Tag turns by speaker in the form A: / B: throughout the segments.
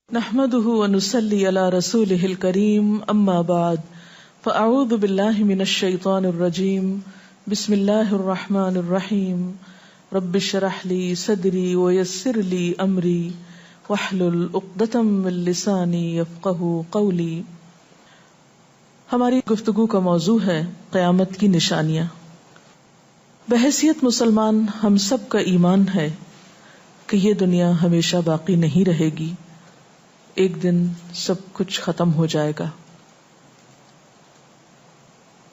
A: نحمده ونصلي على رسوله الكريم اما بعد فاعوذ بالله من الشيطان الرجيم بسم الله الرحمن الرحيم رب اشرح لي صدري ويسر لي امري واحلل عقدة من لساني يفقهوا قولي. ہماری گفتگو کا موضوع ہے قیامت کی نشانیاں. بحیثیت مسلمان ہم سب کا ایمان ہے کہ یہ دنیا ہمیشہ باقی نہیں رہے گی، ایک دن سب کچھ ختم ہو جائے گا،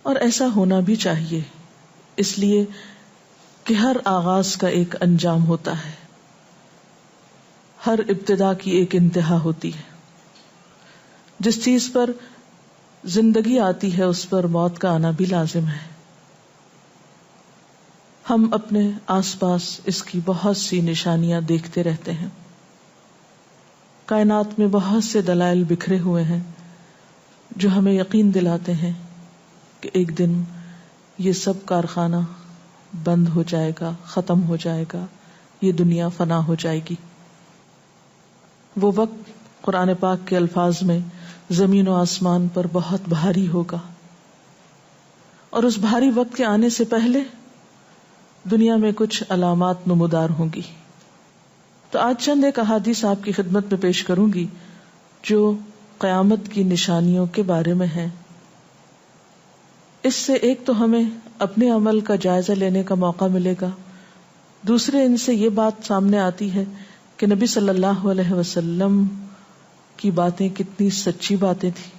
A: اور ایسا ہونا بھی چاہیے، اس لیے کہ ہر آغاز کا ایک انجام ہوتا ہے، ہر ابتدا کی ایک انتہا ہوتی ہے. جس چیز پر زندگی آتی ہے اس پر موت کا آنا بھی لازم ہے. ہم اپنے آس پاس اس کی بہت سی نشانیاں دیکھتے رہتے ہیں. کائنات میں بہت سے دلائل بکھرے ہوئے ہیں جو ہمیں یقین دلاتے ہیں کہ ایک دن یہ سب کارخانہ بند ہو جائے گا، ختم ہو جائے گا، یہ دنیا فنا ہو جائے گی. وہ وقت قرآن پاک کے الفاظ میں زمین و آسمان پر بہت بھاری ہوگا، اور اس بھاری وقت کے آنے سے پہلے دنیا میں کچھ علامات نمودار ہوں گی. تو آج چند ایک احادیث آپ کی خدمت میں پیش کروں گی جو قیامت کی نشانیوں کے بارے میں ہیں. اس سے ایک تو ہمیں اپنے عمل کا جائزہ لینے کا موقع ملے گا، دوسرے ان سے یہ بات سامنے آتی ہے کہ نبی صلی اللہ علیہ وسلم کی باتیں کتنی سچی باتیں تھیں.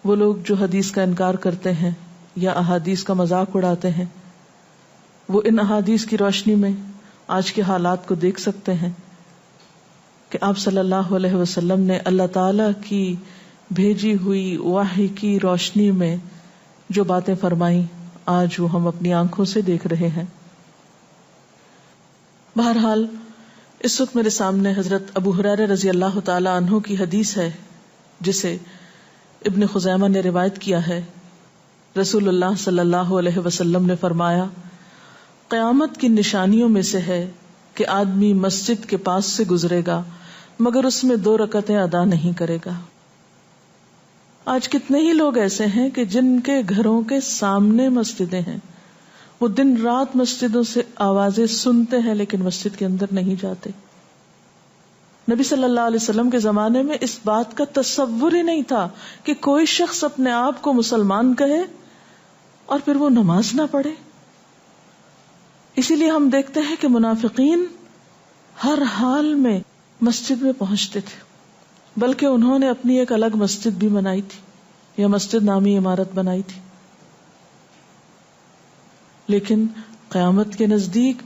A: وہ لوگ جو حدیث کا انکار کرتے ہیں یا احادیث کا مذاق اڑاتے ہیں، وہ ان احادیث کی روشنی میں آج کے حالات کو دیکھ سکتے ہیں کہ آپ صلی اللہ علیہ وسلم نے اللہ تعالی کی بھیجی ہوئی وحی کی روشنی میں جو باتیں فرمائیں آج وہ ہم اپنی آنکھوں سے دیکھ رہے ہیں. بہرحال اس وقت میرے سامنے حضرت ابو ہریرہ رضی اللہ تعالی عنہ کی حدیث ہے جسے ابن خزیمہ نے روایت کیا ہے. رسول اللہ صلی اللہ علیہ وسلم نے فرمایا، قیامت کی نشانیوں میں سے ہے کہ آدمی مسجد کے پاس سے گزرے گا مگر اس میں 2 رکعتیں ادا نہیں کرے گا. آج کتنے ہی لوگ ایسے ہیں کہ جن کے گھروں کے سامنے مسجدیں ہیں، وہ دن رات مسجدوں سے آوازیں سنتے ہیں لیکن مسجد کے اندر نہیں جاتے. نبی صلی اللہ علیہ وسلم کے زمانے میں اس بات کا تصور ہی نہیں تھا کہ کوئی شخص اپنے آپ کو مسلمان کہے اور پھر وہ نماز نہ پڑھے. اسی لیے ہم دیکھتے ہیں کہ منافقین ہر حال میں مسجد میں پہنچتے تھے، بلکہ انہوں نے اپنی ایک الگ مسجد بھی بنائی تھی یا مسجد نامی عمارت بنائی تھی. لیکن قیامت کے نزدیک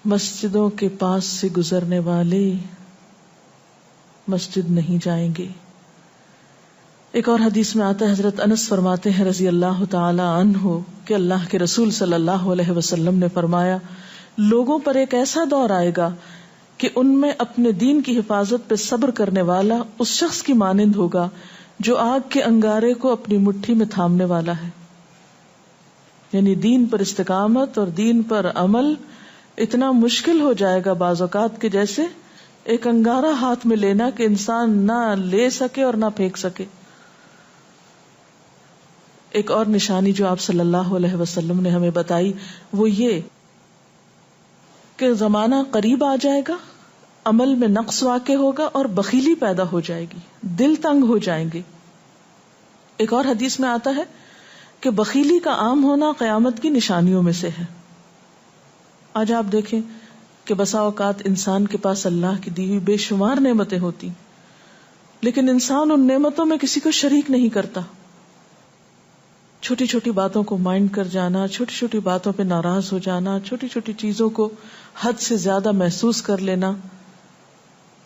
A: مسجدوں کے پاس سے گزرنے والے مسجد نہیں جائیں گے. ایک اور حدیث میں آتا ہے، حضرت انس فرماتے ہیں رضی اللہ تعالی عنہ کہ اللہ کے رسول صلی اللہ علیہ وسلم نے فرمایا، لوگوں پر ایک ایسا دور آئے گا کہ ان میں اپنے دین کی حفاظت پہ صبر کرنے والا اس شخص کی مانند ہوگا جو آگ کے انگارے کو اپنی مٹھی میں تھامنے والا ہے. یعنی دین پر استقامت اور دین پر عمل اتنا مشکل ہو جائے گا بعض اوقات کہ جیسے ایک انگارہ ہاتھ میں لینا کہ انسان نہ لے سکے اور نہ پھینک سکے. ایک اور نشانی جو آپ صلی اللہ علیہ وسلم نے ہمیں بتائی وہ یہ کہ زمانہ قریب آ جائے گا، عمل میں نقص واقع ہوگا اور بخیلی پیدا ہو جائے گی، دل تنگ ہو جائیں گے. ایک اور حدیث میں آتا ہے کہ بخیلی کا عام ہونا قیامت کی نشانیوں میں سے ہے. آج آپ دیکھیں کہ بسا اوقات انسان کے پاس اللہ کی دی ہوئی بے شمار نعمتیں ہوتی لیکن انسان ان نعمتوں میں کسی کو شریک نہیں کرتا. چھوٹی چھوٹی باتوں کو مائنڈ کر جانا، چھوٹی چھوٹی باتوں پہ ناراض ہو جانا، چھوٹی چھوٹی چیزوں کو حد سے زیادہ محسوس کر لینا،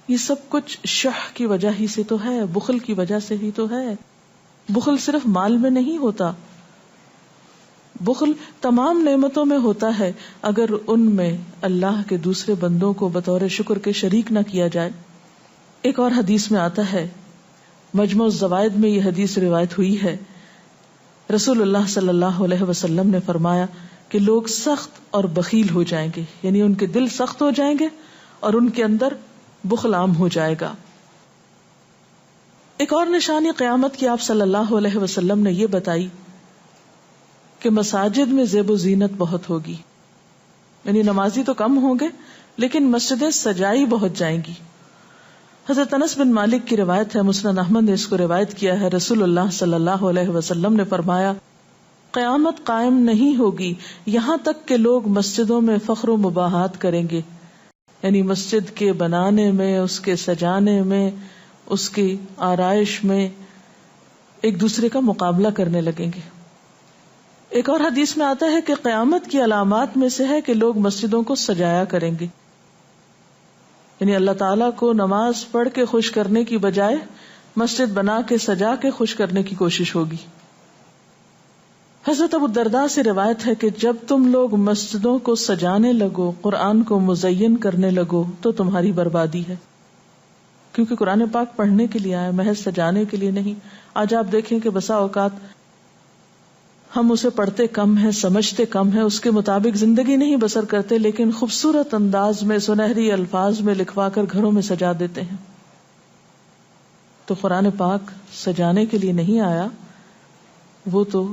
A: یہ سب کچھ شح کی وجہ ہی سے تو ہے، بخل کی وجہ سے ہی تو ہے. بخل صرف مال میں نہیں ہوتا، بخل تمام نعمتوں میں ہوتا ہے اگر ان میں اللہ کے دوسرے بندوں کو بطور شکر کے شریک نہ کیا جائے. ایک اور حدیث میں آتا ہے، مجموع الزوائد میں یہ حدیث روایت ہوئی ہے، رسول اللہ صلی اللہ علیہ وسلم نے فرمایا کہ لوگ سخت اور بخیل ہو جائیں گے، یعنی ان کے دل سخت ہو جائیں گے اور ان کے اندر بخل عام ہو جائے گا. ایک اور نشانی قیامت کی آپ صلی اللہ علیہ وسلم نے یہ بتائی کہ مساجد میں زیب و زینت بہت ہوگی، یعنی نمازی تو کم ہوں گے لیکن مسجدیں سجائی بہت جائیں گی. حضرت انس بن مالک کی روایت ہے، مسند احمد نے اس کو روایت کیا ہے، رسول اللہ صلی اللہ علیہ وسلم نے فرمایا قیامت قائم نہیں ہوگی یہاں تک کہ لوگ مسجدوں میں فخر و مباحات کریں گے، یعنی مسجد کے بنانے میں، اس کے سجانے میں، اس کی آرائش میں ایک دوسرے کا مقابلہ کرنے لگیں گے. ایک اور حدیث میں آتا ہے کہ قیامت کی علامات میں سے ہے کہ لوگ مسجدوں کو سجایا کریں گے، یعنی اللہ تعالیٰ کو نماز پڑھ کے خوش کرنے کی بجائے مسجد بنا کے سجا کے خوش کرنے کی کوشش ہوگی. حضرت ابو الدرداء سے روایت ہے کہ جب تم لوگ مسجدوں کو سجانے لگو، قرآن کو مزین کرنے لگو تو تمہاری بربادی ہے، کیونکہ قرآن پاک پڑھنے کے لیے آیا، محض سجانے کے لیے نہیں. آج آپ دیکھیں کہ بسا اوقات ہم اسے پڑھتے کم ہیں، سمجھتے کم ہیں، اس کے مطابق زندگی نہیں بسر کرتے، لیکن خوبصورت انداز میں سنہری الفاظ میں لکھوا کر گھروں میں سجا دیتے ہیں. تو قرآن پاک سجانے کے لیے نہیں آیا، وہ تو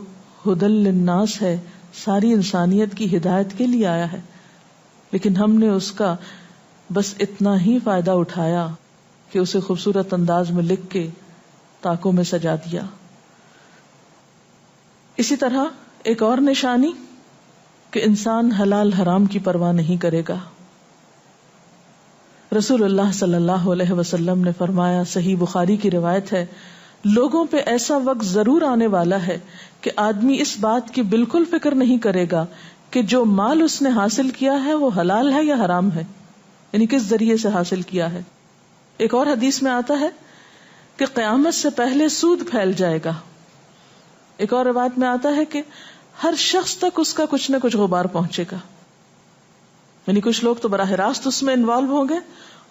A: ہدی للناس ہے، ساری انسانیت کی ہدایت کے لیے آیا ہے، لیکن ہم نے اس کا بس اتنا ہی فائدہ اٹھایا کہ اسے خوبصورت انداز میں لکھ کے طاقوں میں سجا دیا. اسی طرح ایک اور نشانی کہ انسان حلال حرام کی پرواہ نہیں کرے گا. رسول اللہ صلی اللہ علیہ وسلم نے فرمایا، صحیح بخاری کی روایت ہے، لوگوں پہ ایسا وقت ضرور آنے والا ہے کہ آدمی اس بات کی بالکل فکر نہیں کرے گا کہ جو مال اس نے حاصل کیا ہے وہ حلال ہے یا حرام ہے، یعنی کس ذریعے سے حاصل کیا ہے. ایک اور حدیث میں آتا ہے کہ قیامت سے پہلے سود پھیل جائے گا. ایک اور روایت میں آتا ہے کہ ہر شخص تک اس کا کچھ نہ کچھ غبار پہنچے گا، یعنی کچھ لوگ تو براہ راست اس میں انوالو ہوں گے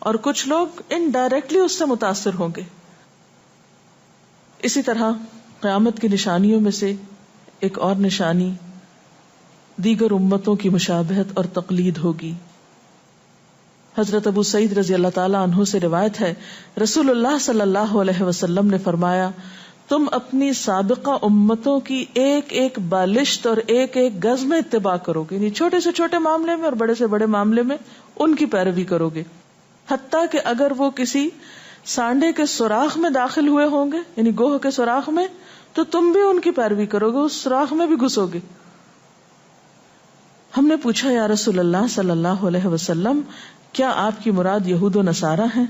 A: اور کچھ لوگ انڈائریکٹلی اس سے متاثر ہوں گے. اسی طرح قیامت کی نشانیوں میں سے ایک اور نشانی دیگر امتوں کی مشابہت اور تقلید ہوگی. حضرت ابو سعید رضی اللہ تعالی عنہ سے روایت ہے، رسول اللہ صلی اللہ علیہ وسلم نے فرمایا، تم اپنی سابقہ امتوں کی ایک ایک بالشت اور ایک ایک گز میں اتباع کرو گے، یعنی چھوٹے سے چھوٹے معاملے میں اور بڑے سے بڑے معاملے میں ان کی پیروی کرو گے، حتیٰ کہ اگر وہ کسی سانڈے کے سوراخ میں داخل ہوئے ہوں گے، یعنی گوہ کے سوراخ میں، تو تم بھی ان کی پیروی کرو گے، اس سوراخ میں بھی گھسو گے. ہم نے پوچھا، یا رسول اللہ صلی اللہ علیہ وسلم، کیا آپ کی مراد یہود و نصارہ ہیں؟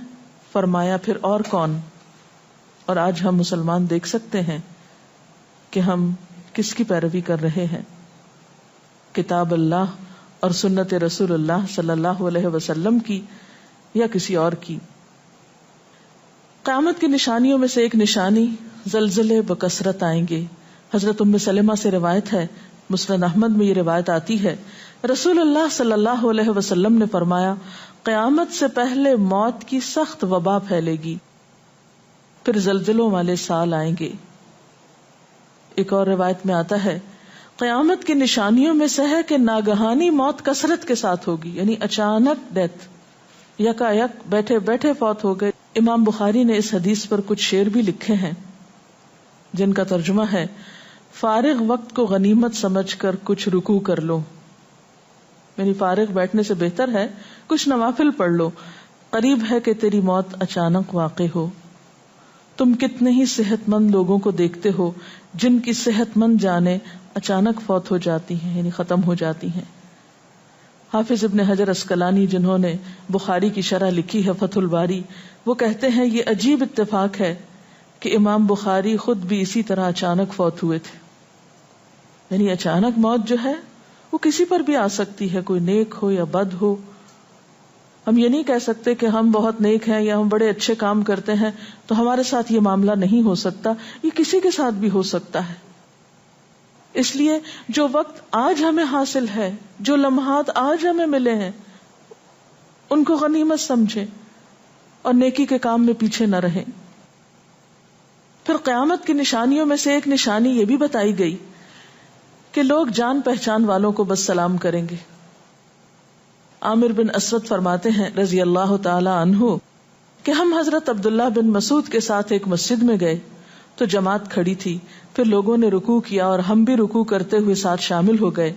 A: فرمایا، پھر اور کون؟ اور آج ہم مسلمان دیکھ سکتے ہیں کہ ہم کس کی پیروی کر رہے ہیں، کتاب اللہ اور سنت رسول اللہ صلی اللہ علیہ وسلم کی یا کسی اور کی. قیامت کی نشانیوں میں سے ایک نشانی زلزلے بکثرت آئیں گے. حضرت ام سلمہ سے روایت ہے، مسند احمد میں یہ روایت آتی ہے، رسول اللہ صلی اللہ علیہ وسلم نے فرمایا، قیامت سے پہلے موت کی سخت وبا پھیلے گی، پھر زلزلوں والے سال آئیں گے. ایک اور روایت میں آتا ہے، قیامت کی نشانیوں میں سے ہے کہ ناگہانی موت کثرت کے ساتھ ہوگی، یعنی اچانک ڈیتھ، یکا یک بیٹھے بیٹھے فوت ہو گئے. امام بخاری نے اس حدیث پر کچھ شعر بھی لکھے ہیں جن کا ترجمہ ہے، فارغ وقت کو غنیمت سمجھ کر کچھ رکوع کر لو، یعنی فارغ بیٹھنے سے بہتر ہے کچھ نوافل پڑھ لو، قریب ہے کہ تیری موت اچانک واقع ہو. تم کتنے ہی صحت مند لوگوں کو دیکھتے ہو جن کی صحت مند جانیں اچانک فوت ہو جاتی ہیں، یعنی ختم ہو جاتی ہیں. حافظ ابن حجر عسقلانی جنہوں نے بخاری کی شرح لکھی ہے فتح الباری، وہ کہتے ہیں یہ عجیب اتفاق ہے کہ امام بخاری خود بھی اسی طرح اچانک فوت ہوئے تھے. یعنی اچانک موت جو ہے وہ کسی پر بھی آ سکتی ہے، کوئی نیک ہو یا بد ہو. ہم یہ نہیں کہہ سکتے کہ ہم بہت نیک ہیں یا ہم بڑے اچھے کام کرتے ہیں تو ہمارے ساتھ یہ معاملہ نہیں ہو سکتا، یہ کسی کے ساتھ بھی ہو سکتا ہے. اس لیے جو وقت آج ہمیں حاصل ہے، جو لمحات آج ہمیں ملے ہیں، ان کو غنیمت سمجھیں اور نیکی کے کام میں پیچھے نہ رہیں. پھر قیامت کی نشانیوں میں سے ایک نشانی یہ بھی بتائی گئی کہ لوگ جان پہچان والوں کو بس سلام کریں گے. عامر بن اسود فرماتے ہیں رضی اللہ تعالی عنہ کہ ہم حضرت عبداللہ بن مسعود کے ساتھ ایک مسجد میں گئے تو جماعت کھڑی تھی، پھر لوگوں نے رکوع کیا اور ہم بھی رکوع کرتے ہوئے ساتھ شامل ہو گئے۔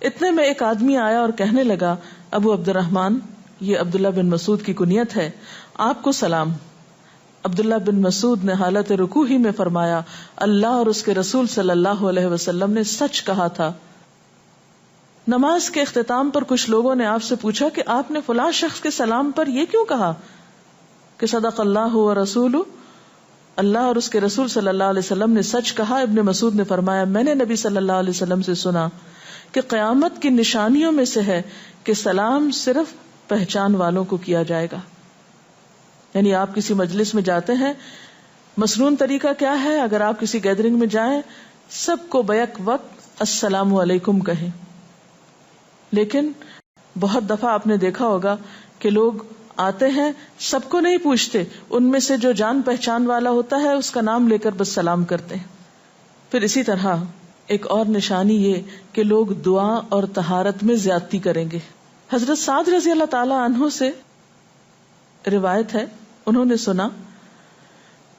A: اتنے میں ایک آدمی آیا اور کہنے لگا، ابو عبد الرحمن، یہ عبداللہ بن مسعود کی کنیت ہے، آپ کو سلام۔ عبداللہ بن مسعود نے حالت رکوع ہی میں فرمایا، اللہ اور اس کے رسول صلی اللہ علیہ وسلم نے سچ کہا تھا۔ نماز کے اختتام پر کچھ لوگوں نے آپ سے پوچھا کہ آپ نے فلاں شخص کے سلام پر یہ کیوں کہا کہ صدق اللہ و رسول، اللہ اور اس کے رسول صلی اللہ علیہ وسلم نے سچ کہا۔ ابن مسعود نے فرمایا، میں نے نبی صلی اللہ علیہ وسلم سے سنا کہ قیامت کی نشانیوں میں سے ہے کہ سلام صرف پہچان والوں کو کیا جائے گا۔ یعنی آپ کسی مجلس میں جاتے ہیں، مسنون طریقہ کیا ہے؟ اگر آپ کسی گیدرنگ میں جائیں، سب کو بیک وقت السلام علیکم کہیں، لیکن بہت دفعہ آپ نے دیکھا ہوگا کہ لوگ آتے ہیں، سب کو نہیں پوچھتے، ان میں سے جو جان پہچان والا ہوتا ہے اس کا نام لے کر بس سلام کرتے ہیں۔ پھر اسی طرح ایک اور نشانی یہ کہ لوگ دعا اور طہارت میں زیادتی کریں گے۔ حضرت سعد رضی اللہ تعالی عنہ سے روایت ہے، انہوں نے سنا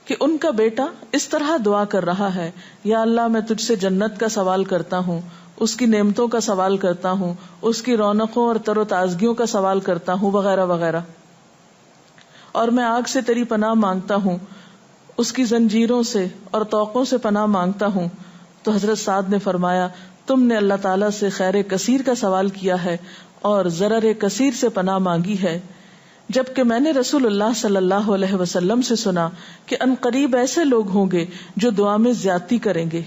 A: کہ ان کا بیٹا اس طرح دعا کر رہا ہے، یا اللہ میں تجھ سے جنت کا سوال کرتا ہوں، اس کی نعمتوں کا سوال کرتا ہوں، اس کی رونقوں اور تر و تازگیوں کا سوال کرتا ہوں، وغیرہ وغیرہ، اور میں آگ سے تیری پناہ مانگتا ہوں، اس کی زنجیروں سے اور طوقوں سے پناہ مانگتا ہوں۔ تو حضرت سعد نے فرمایا، تم نے اللہ تعالیٰ سے خیر کثیر کا سوال کیا ہے اور ضرر کثیر سے پناہ مانگی ہے، جبکہ میں نے رسول اللہ صلی اللہ علیہ وسلم سے سنا کہ ان قریب ایسے لوگ ہوں گے جو دعا میں زیادتی کریں گے۔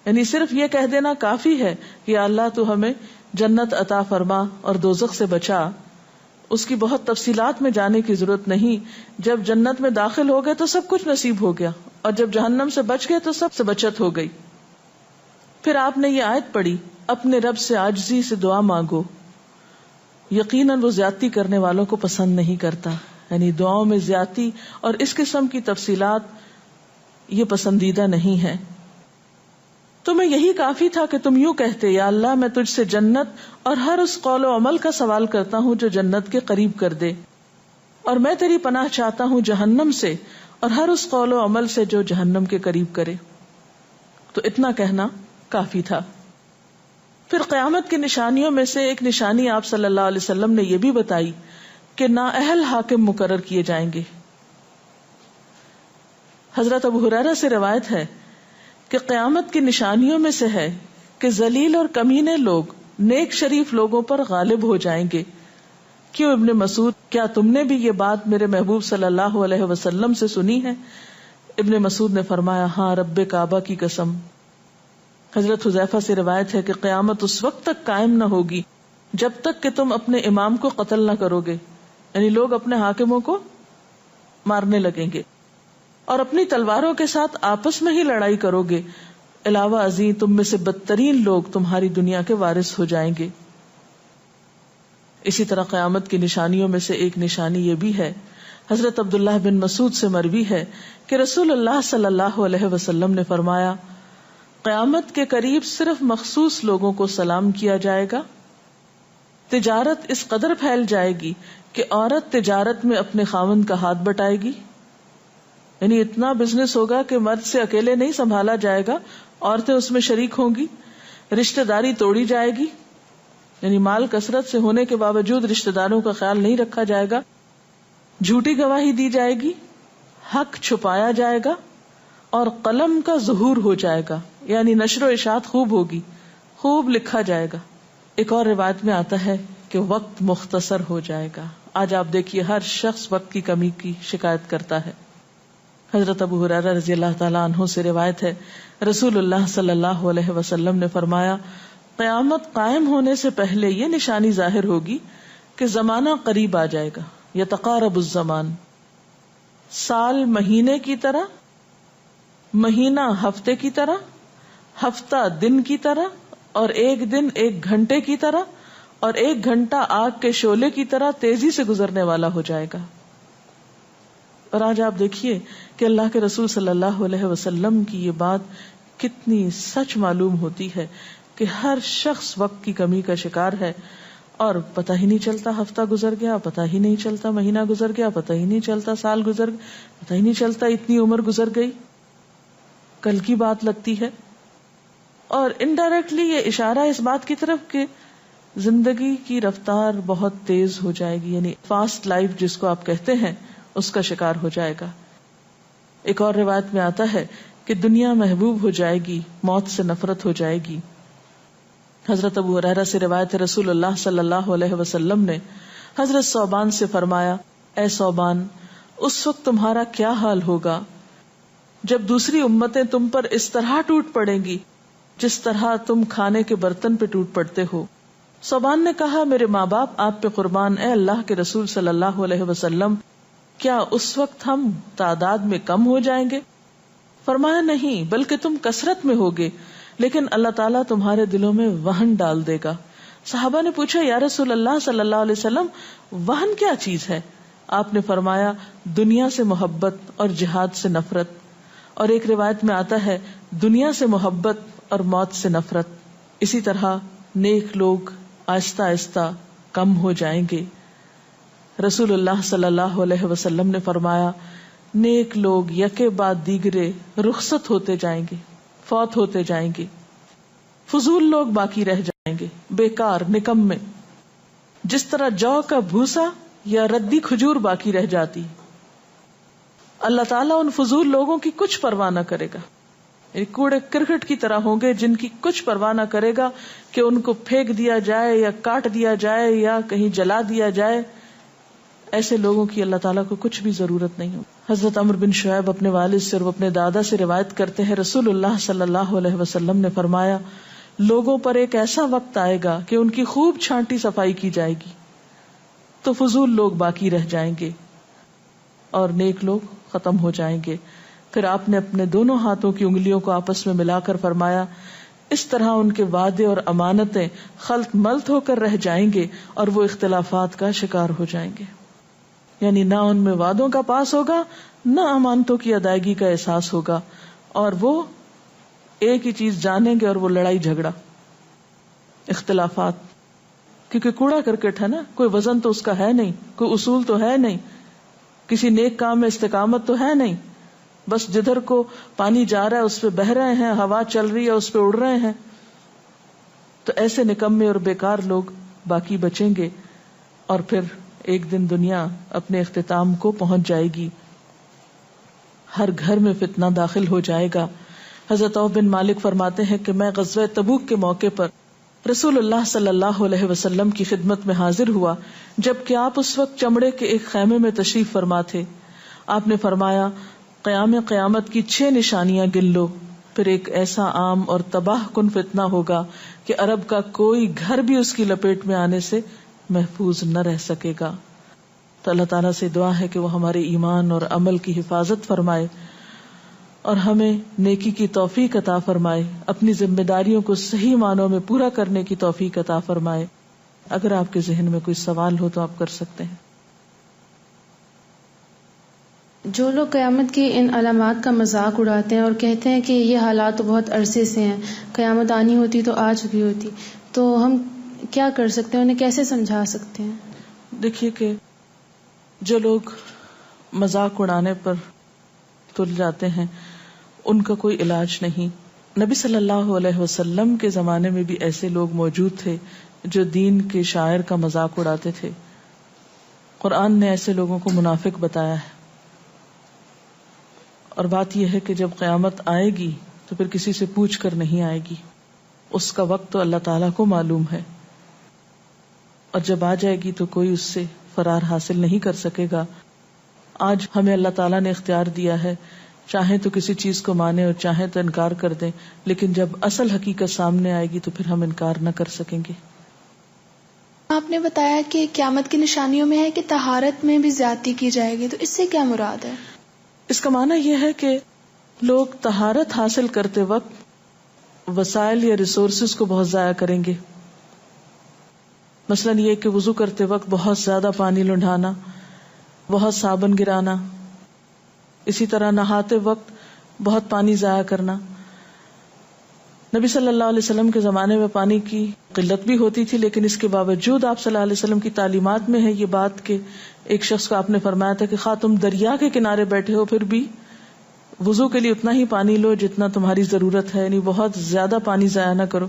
A: یعنی صرف یہ کہہ دینا کافی ہے کہ یا اللہ تو ہمیں جنت عطا فرما اور دوزخ سے بچا، اس کی بہت تفصیلات میں جانے کی ضرورت نہیں۔ جب جنت میں داخل ہو گئے تو سب کچھ نصیب ہو گیا، اور جب جہنم سے بچ گئے تو سب سے بچت ہو گئی۔ پھر آپ نے یہ آیت پڑھی، اپنے رب سے عاجزی سے دعا مانگو، یقیناً وہ زیادتی کرنے والوں کو پسند نہیں کرتا۔ یعنی دعاؤں میں زیادتی اور اس قسم کی تفصیلات یہ پسندیدہ نہیں ہے۔ تمہیں یہی کافی تھا کہ تم یوں کہتے، یا اللہ میں تجھ سے جنت اور ہر اس قول و عمل کا سوال کرتا ہوں جو جنت کے قریب کر دے، اور میں تیری پناہ چاہتا ہوں جہنم سے اور ہر اس قول و عمل سے جو جہنم کے قریب کرے۔ تو اتنا کہنا کافی تھا۔ پھر قیامت کی نشانیوں میں سے ایک نشانی آپ صلی اللہ علیہ وسلم نے یہ بھی بتائی کہ نااہل حاکم مقرر کیے جائیں گے۔ حضرت ابو ہریرہ سے روایت ہے کہ قیامت کی نشانیوں میں سے ہے کہ ذلیل اور کمینے لوگ نیک شریف لوگوں پر غالب ہو جائیں گے۔ کیوں ابن مسعود، کیا تم نے بھی یہ بات میرے محبوب صلی اللہ علیہ وسلم سے سنی ہے؟ ابن مسعود نے فرمایا، ہاں رب کعبہ کی قسم۔ حضرت حذیفہ سے روایت ہے کہ قیامت اس وقت تک قائم نہ ہوگی جب تک کہ تم اپنے امام کو قتل نہ کرو گے، یعنی لوگ اپنے حاکموں کو مارنے لگیں گے اور اپنی تلواروں کے ساتھ آپس میں ہی لڑائی کرو گے، علاوہ ازیں تم میں سے بدترین لوگ تمہاری دنیا کے وارث ہو جائیں گے۔ اسی طرح قیامت کی نشانیوں میں سے ایک نشانی یہ بھی ہے، حضرت عبداللہ بن مسعود سے مروی ہے کہ رسول اللہ صلی اللہ علیہ وسلم نے فرمایا، قیامت کے قریب صرف مخصوص لوگوں کو سلام کیا جائے گا۔ تجارت اس قدر پھیل جائے گی کہ عورت تجارت میں اپنے خاوند کا ہاتھ بٹائے گی، یعنی اتنا بزنس ہوگا کہ مرد سے اکیلے نہیں سنبھالا جائے گا، عورتیں اس میں شریک ہوں گی، رشتہ داری توڑی جائے گی، یعنی مال کثرت سے ہونے کے باوجود رشتہ داروں کا خیال نہیں رکھا جائے گا، جھوٹی گواہی دی جائے گی، حق چھپایا جائے گا، اور قلم کا ظہور ہو جائے گا، یعنی نشر و اشاعت خوب ہوگی، خوب لکھا جائے گا۔ ایک اور روایت میں آتا ہے کہ وقت مختصر ہو جائے گا۔ آج آپ دیکھیے ہر شخص وقت کی کمی کی شکایت کرتا ہے۔ حضرت ابو ہریرہ رضی اللہ تعالیٰ عنہ سے روایت ہے، رسول اللہ صلی اللہ علیہ وسلم نے فرمایا، قیامت قائم ہونے سے پہلے یہ نشانی ظاہر ہوگی کہ زمانہ قریب آ جائے گا، یتقارب الزمان، سال مہینے کی طرح، مہینہ ہفتے کی طرح، ہفتہ دن کی طرح، اور ایک دن ایک گھنٹے کی طرح، اور ایک گھنٹہ آگ کے شعلے کی طرح تیزی سے گزرنے والا ہو جائے گا۔ اور آج آپ دیکھیے کہ اللہ کے رسول صلی اللہ علیہ وسلم کی یہ بات کتنی سچ معلوم ہوتی ہے کہ ہر شخص وقت کی کمی کا شکار ہے، اور پتہ ہی نہیں چلتا ہفتہ گزر گیا، پتہ ہی نہیں چلتا مہینہ گزر گیا، پتہ ہی نہیں چلتا سال گزر گیا، پتہ ہی نہیں چلتا اتنی عمر گزر گئی، کل کی بات لگتی ہے. اور انڈائریکٹلی یہ اشارہ اس بات کی طرف کہ زندگی کی رفتار بہت تیز ہو جائے گی، یعنی فاسٹ لائف جس کو آپ کہتے ہیں اس کا شکار ہو جائے گا. ایک اور روایت میں آتا ہے کہ دنیا محبوب ہو جائے گی، موت سے نفرت ہو جائے گی. حضرت ابو ہریرہ سے روایت ہے، رسول اللہ صلی اللہ علیہ وسلم نے حضرت ثوبان سے فرمایا، اے ثوبان، اس وقت تمہارا کیا حال ہوگا جب دوسری امتیں تم پر اس طرح ٹوٹ پڑیں گی جس طرح تم کھانے کے برتن پہ ٹوٹ پڑتے ہو. ثوبان نے کہا، میرے ماں باپ آپ پہ قربان، اے اللہ کے رسول صلی اللہ علیہ وسلم، کیا اس وقت ہم تعداد میں کم ہو جائیں گے؟ فرمایا، نہیں، بلکہ تم کثرت میں ہوگے، لیکن اللہ تعالیٰ تمہارے دلوں میں وہن ڈال دے گا. صحابہ نے پوچھا، یا رسول اللہ صلی اللہ علیہ وسلم، وہن کیا چیز ہے؟ آپ نے فرمایا، دنیا سے محبت اور جہاد سے نفرت. اور ایک روایت میں آتا ہے، دنیا سے محبت اور موت سے نفرت. اسی طرح نیک لوگ آہستہ آہستہ کم ہو جائیں گے. رسول اللہ صلی اللہ علیہ وسلم نے فرمایا، نیک لوگ یکے بعد دیگرے رخصت ہوتے جائیں گے، فوت ہوتے جائیں گے. فضول لوگ باقی رہ جائیں گے، بیکار، نکمے، جس طرح جو کا بھوسا یا ردی کھجور باقی رہ جاتی. اللہ تعالیٰ ان فضول لوگوں کی کچھ پرواہ نہ کرے گا، کوڑے کرکٹ کی طرح ہوں گے جن کی کچھ پرواہ نہ کرے گا کہ ان کو پھینک دیا جائے یا کاٹ دیا جائے یا کہیں جلا دیا جائے. ایسے لوگوں کی اللہ تعالیٰ کو کچھ بھی ضرورت نہیں ہو. حضرت عمرو بن شعیب اپنے والد سے اور اپنے دادا سے روایت کرتے ہیں، رسول اللہ صلی اللہ علیہ وسلم نے فرمایا، لوگوں پر ایک ایسا وقت آئے گا کہ ان کی خوب چھانٹی صفائی کی جائے گی تو فضول لوگ باقی رہ جائیں گے اور نیک لوگ ختم ہو جائیں گے. پھر آپ نے اپنے دونوں ہاتھوں کی انگلیوں کو آپس میں ملا کر فرمایا، اس طرح ان کے وعدے اور امانتیں خلط ملط ہو کر رہ جائیں گے اور وہ اختلافات کا شکار ہو جائیں گے. یعنی نہ ان میں وعدوں کا پاس ہوگا، نہ امانتوں کی ادائیگی کا احساس ہوگا، اور وہ ایک ہی چیز جانیں گے اور وہ لڑائی جھگڑا، اختلافات. کیونکہ کوڑا کرکٹ ہے نا، کوئی وزن تو اس کا ہے نہیں، کوئی اصول تو ہے نہیں، کسی نیک کام میں استقامت تو ہے نہیں، بس جدھر کو پانی جا رہا ہے اس پہ بہ رہے ہیں، ہوا چل رہی ہے اس پہ اڑ رہے ہیں. تو ایسے نکمے اور بیکار لوگ باقی بچیں گے اور پھر ایک دن دنیا اپنے اختتام کو پہنچ جائے گی. ہر گھر میں فتنہ داخل ہو جائے گا. حضرت عوف بن مالک فرماتے ہیں کہ میں غزوہ تبوک کے موقع پر رسول اللہ صلی اللہ علیہ وسلم کی خدمت میں حاضر ہوا جبکہ آپ اس وقت چمڑے کے ایک خیمے میں تشریف فرما تھے. آپ نے فرمایا، قیامت کی 6 نشانیاں گن لو. پھر ایک ایسا عام اور تباہ کن فتنہ ہوگا کہ عرب کا کوئی گھر بھی اس کی لپیٹ میں آنے سے محفوظ نہ رہ سکے گا. تو اللہ تعالیٰ سے دعا ہے کہ وہ ہمارے ایمان اور عمل کی حفاظت فرمائے اور ہمیں نیکی کی توفیق عطا فرمائے، اپنی ذمہ داریوں کو صحیح معنوں میں پورا کرنے کی توفیق عطا فرمائے. اگر آپ کے ذہن میں کوئی سوال ہو تو آپ کر سکتے ہیں.
B: جو لوگ قیامت کی ان علامات کا مذاق اڑاتے ہیں اور کہتے ہیں کہ یہ حالات تو بہت عرصے سے ہیں، قیامت آنی ہوتی تو آ چکی ہوتی، تو ہم کیا کر سکتے ہیں، انہیں کیسے سمجھا سکتے ہیں؟
A: دیکھیے کہ جو لوگ مذاق اڑانے پر تل جاتے ہیں ان کا کوئی علاج نہیں. نبی صلی اللہ علیہ وسلم کے زمانے میں بھی ایسے لوگ موجود تھے جو دین کے شاعر کا مذاق اڑاتے تھے. قرآن نے ایسے لوگوں کو منافق بتایا ہے. اور بات یہ ہے کہ جب قیامت آئے گی تو پھر کسی سے پوچھ کر نہیں آئے گی، اس کا وقت تو اللہ تعالیٰ کو معلوم ہے، اور جب آ جائے گی تو کوئی اس سے فرار حاصل نہیں کر سکے گا. آج ہمیں اللہ تعالیٰ نے اختیار دیا ہے، چاہیں تو کسی چیز کو مانیں اور چاہیں تو انکار کر دیں، لیکن جب اصل حقیقت سامنے آئے گی تو پھر ہم انکار نہ کر سکیں گے.
C: آپ نے بتایا کہ قیامت کی نشانیوں میں ہے کہ طہارت میں بھی زیادتی کی جائے گی، تو اس سے کیا مراد ہے؟
A: اس کا معنی یہ ہے کہ لوگ طہارت حاصل کرتے وقت وسائل یا ریسورسز کو بہت ضائع کریں گے. مثلاً یہ کہ وضو کرتے وقت بہت زیادہ پانی لنڈھانا، بہت صابن گرانا، اسی طرح نہاتے وقت بہت پانی ضائع کرنا. نبی صلی اللہ علیہ وسلم کے زمانے میں پانی کی قلت بھی ہوتی تھی، لیکن اس کے باوجود آپ صلی اللہ علیہ وسلم کی تعلیمات میں ہے یہ بات کہ ایک شخص کو آپ نے فرمایا تھا کہ خواہ تم دریا کے کنارے بیٹھے ہو پھر بھی وضو کے لیے اتنا ہی پانی لو جتنا تمہاری ضرورت ہے، یعنی بہت زیادہ پانی ضائع نہ کرو.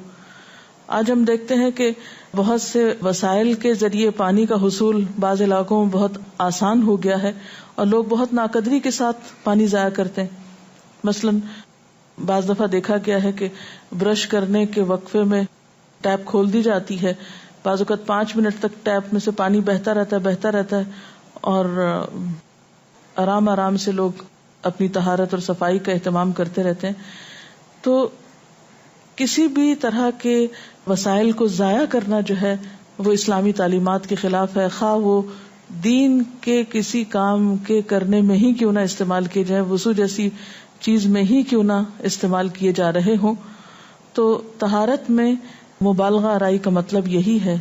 A: آج ہم دیکھتے ہیں کہ بہت سے وسائل کے ذریعے پانی کا حصول بعض علاقوں میں بہت آسان ہو گیا ہے اور لوگ بہت ناقدری کے ساتھ پانی ضائع کرتے ہیں. مثلاً بعض دفعہ دیکھا گیا ہے کہ برش کرنے کے وقفے میں ٹیپ کھول دی جاتی ہے، بعض اوقات 5 منٹ تک ٹیپ میں سے پانی بہتا رہتا ہے اور آرام آرام سے لوگ اپنی طہارت اور صفائی کا اہتمام کرتے رہتے ہیں. تو کسی بھی طرح کے وسائل کو ضائع کرنا جو ہے وہ اسلامی تعلیمات کے خلاف ہے، خواہ وہ دین کے کسی کام کے کرنے میں ہی کیوں نہ استعمال کیے جائیں، وضو جیسی چیز میں ہی کیوں نہ استعمال کیے جا رہے ہوں. تو طہارت میں مبالغہ آرائی کا مطلب یہی ہے،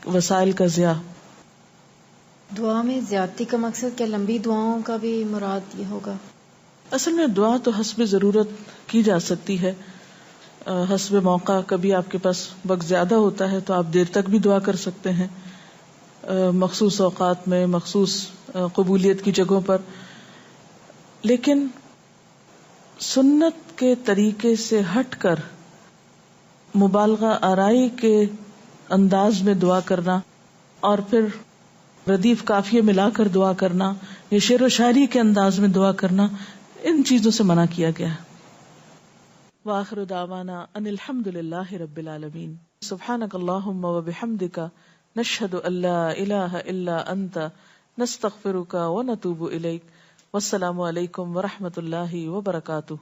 A: وسائل کا ضیاع.
D: دعا میں زیادتی کا مقصد کیا لمبی دعاؤں کا بھی مراد یہ ہوگا؟
A: اصل میں دعا تو حسب ضرورت کی جا سکتی ہے، حسب موقع. کبھی آپ کے پاس وقت زیادہ ہوتا ہے تو آپ دیر تک بھی دعا کر سکتے ہیں، مخصوص اوقات میں، مخصوص قبولیت کی جگہوں پر. لیکن سنت کے طریقے سے ہٹ کر مبالغہ آرائی کے انداز میں دعا کرنا اور پھر ردیف قافیے ملا کر دعا کرنا یا شعر و شاعری کے انداز میں دعا کرنا، ان چیزوں سے منع کیا گیا. وآخر دعوانا ان الحمد للہ رب العالمین. سبحانک اللہم وبحمدک نشہد ان لا الہ الا انت نستغفرک ونتوب الیک. والسلام علیکم ورحمۃ اللہ وبرکاتہ.